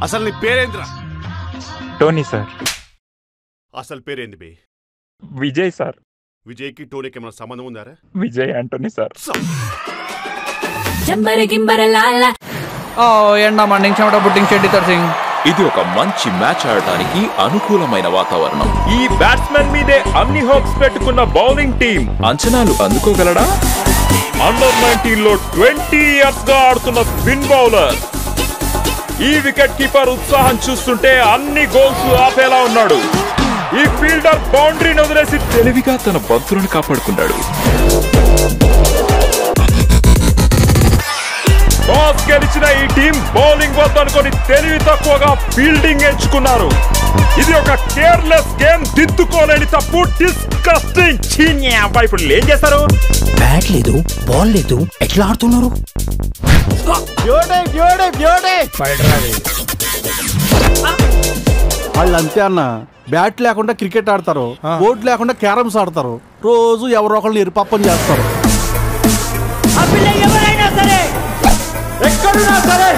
అసలు నీ పేరేంద్రా? Tony sir. అసలు పేరేంది బే? విజయ్ సార్. విజయ్కి టోనీకి ఏమైనా సంబంధం ఉందారా? విజయ్ ఆంటోనీ సార్. ఇది ఒక మంచి మ్యాచ్ ఆడటానికి అనుకూలమైన వాతావరణం. ఈ బ్యాట్స్మెన్ మీదే అన్ని హోప్స్ పెట్టుకున్న బౌలింగ్ టీం అంచనాలు అందుకోగలడా? అండర్ 19 లో 20 ఇయర్స్ గా ఆడుతున్న స్పిన్ బౌలర్. ఈ వికెట్ కీపర్ ఉత్సాహం చూస్తుంటే అన్ని గోల్స్ ఆపేలా ఉన్నాడు. ఈ ఫీల్డర్ బౌండరీని వదిలేసి తెలివిగా తన బంతులను కాపాడుకున్నాడు. టాస్ గెలిచిన ఈ టీం బౌలింగ్ వద్దనుకొని తెలివి తక్కువగా ఫీల్డింగ్ ఎంచుకున్నారు. ఇది ఒక కేర్లెస్ గేమ్, దిద్దుకోలేని తప్పు. డిస్కస్టింగ్. ఇప్పుడు ఏం చేస్తారు? బ్యాట్ లేదు, బాల్ లేదు, ఎట్లా ఆడుతున్నారు? వాళ్ళు అంతే అన్న. బ్యాట్ లేకుండా క్రికెట్ ఆడతారు, బోర్డు లేకుండా క్యారమ్స్ ఆడతారు, రోజు ఎవరో ఒకళ్ళు ఎరుపప్పం చేస్తారు. ఎక్కడున్నా సరే,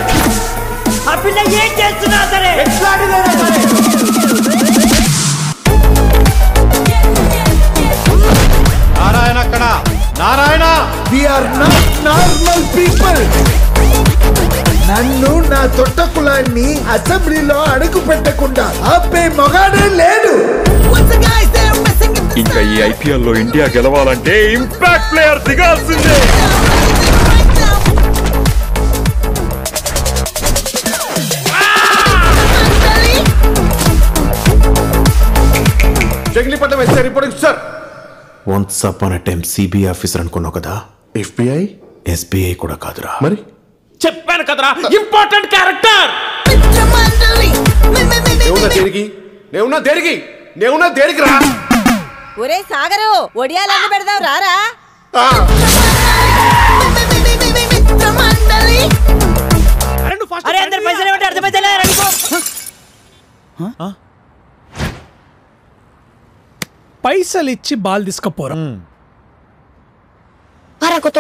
ఆ పిల్ల ఏం చేస్తున్నా సరే, నారాయణ అక్కడ. Narayana, we are not normal people. నన్ను నా తొట్ట కులాన్ని అసెంబ్లీలో అడుగు పెట్టకుండా ఆపే మొగాడే లేడు. ఇంకా ఈ ఐపీఎల్ లో ఇండియా గెలవాలంటే ఇంపాక్ట్ ప్లేయర్ దిగాల్సిందే. Jangilipatnam SI reporting sir. Once upon a time CBI officer అనుకున్నావు కదా, FBI ఎస్బీఐ కూడా కాదురా. మరి చెప్పాను కదరా, ఇంపార్టెంట్ క్యారెక్టర్. నేనున్నా దేనికి రా? ఒరే సాగరు, ఒడియాలన్నీ పెడదాం రారా. అరే అందరు పైసలు ఏమంటే అర్థమైతే పైసలు ఇచ్చి బాల్ తీసుకపోరా. కొత్త